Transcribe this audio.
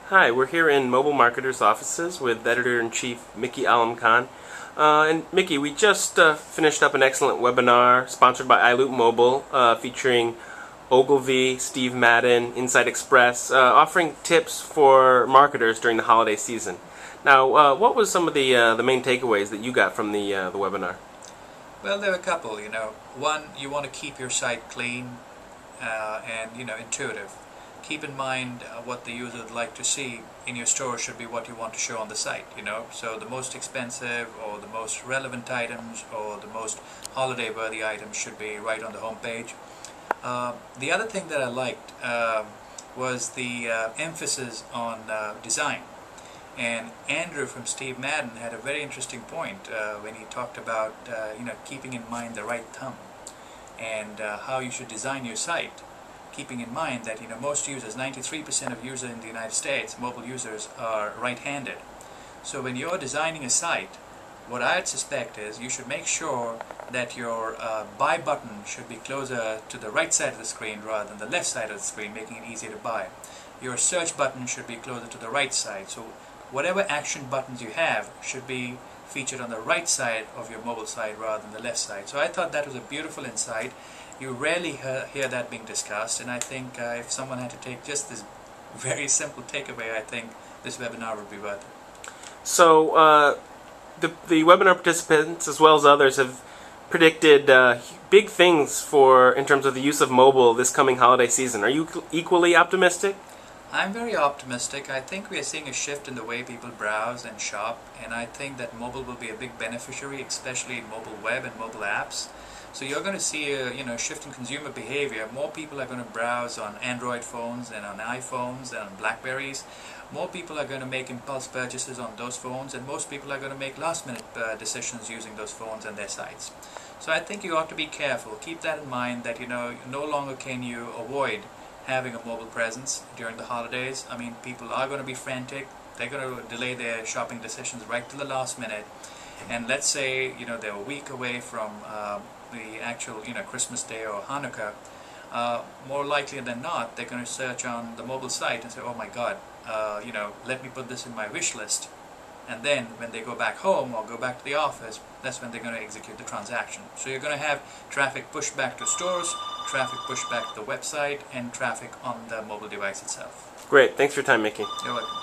Hi, we're here in Mobile Marketers' offices with Editor-in-Chief Mickey Alam Khan. And Mickey, we just finished up an excellent webinar sponsored by iLoop Mobile featuring Ogilvy, Steve Madden, InsightExpress, offering tips for marketers during the holiday season. Now, what was some of the main takeaways that you got from the webinar? Well, there are a couple. One, you want to keep your site clean and intuitive. Keep in mind what the user would like to see in your store should be what you want to show on the site. So the most expensive or the most relevant items or the most holiday-worthy items should be right on the home page. The other thing that I liked was the emphasis on design. And Andrew from Steve Madden had a very interesting point when he talked about keeping in mind the right thumb and how you should design your site, keeping in mind that most users, 93% of users in the United States, mobile users, are right-handed. So when you're designing a site, what I'd suspect is you should make sure that your buy button should be closer to the right side of the screen rather than the left side of the screen, making it easier to buy. Your search button should be closer to the right side. So whatever action buttons you have should be featured on the right side of your mobile site rather than the left side. So I thought that was a beautiful insight. You rarely hear that being discussed, and I think if someone had to take just this very simple takeaway, I think this webinar would be worth it. So the webinar participants, as well as others, have predicted big things in terms of the use of mobile this coming holiday season. Are you equally optimistic? I'm very optimistic. I think we are seeing a shift in the way people browse and shop, and I think that mobile will be a big beneficiary, especially in mobile web and mobile apps. So you're going to see a shift in consumer behavior. More people are going to browse on Android phones and on iPhones and on Blackberries. More people are going to make impulse purchases on those phones, and most people are going to make last-minute decisions using those phones and their sites. So I think you ought to be careful. Keep that in mind that no longer can you avoid having a mobile presence during the holidays. I mean, people are going to be frantic. They're going to delay their shopping decisions right to the last minute. And let's say they're a week away from the actual Christmas Day or Hanukkah. More likely than not, they're going to search on the mobile site and say, "Oh my God, let me put this in my wish list." And then when they go back home or go back to the office, that's when they're going to execute the transaction. So you're going to have traffic pushed back to stores, traffic pushed back to the website, and traffic on the mobile device itself. Great. Thanks for your time, Mickey. You're welcome.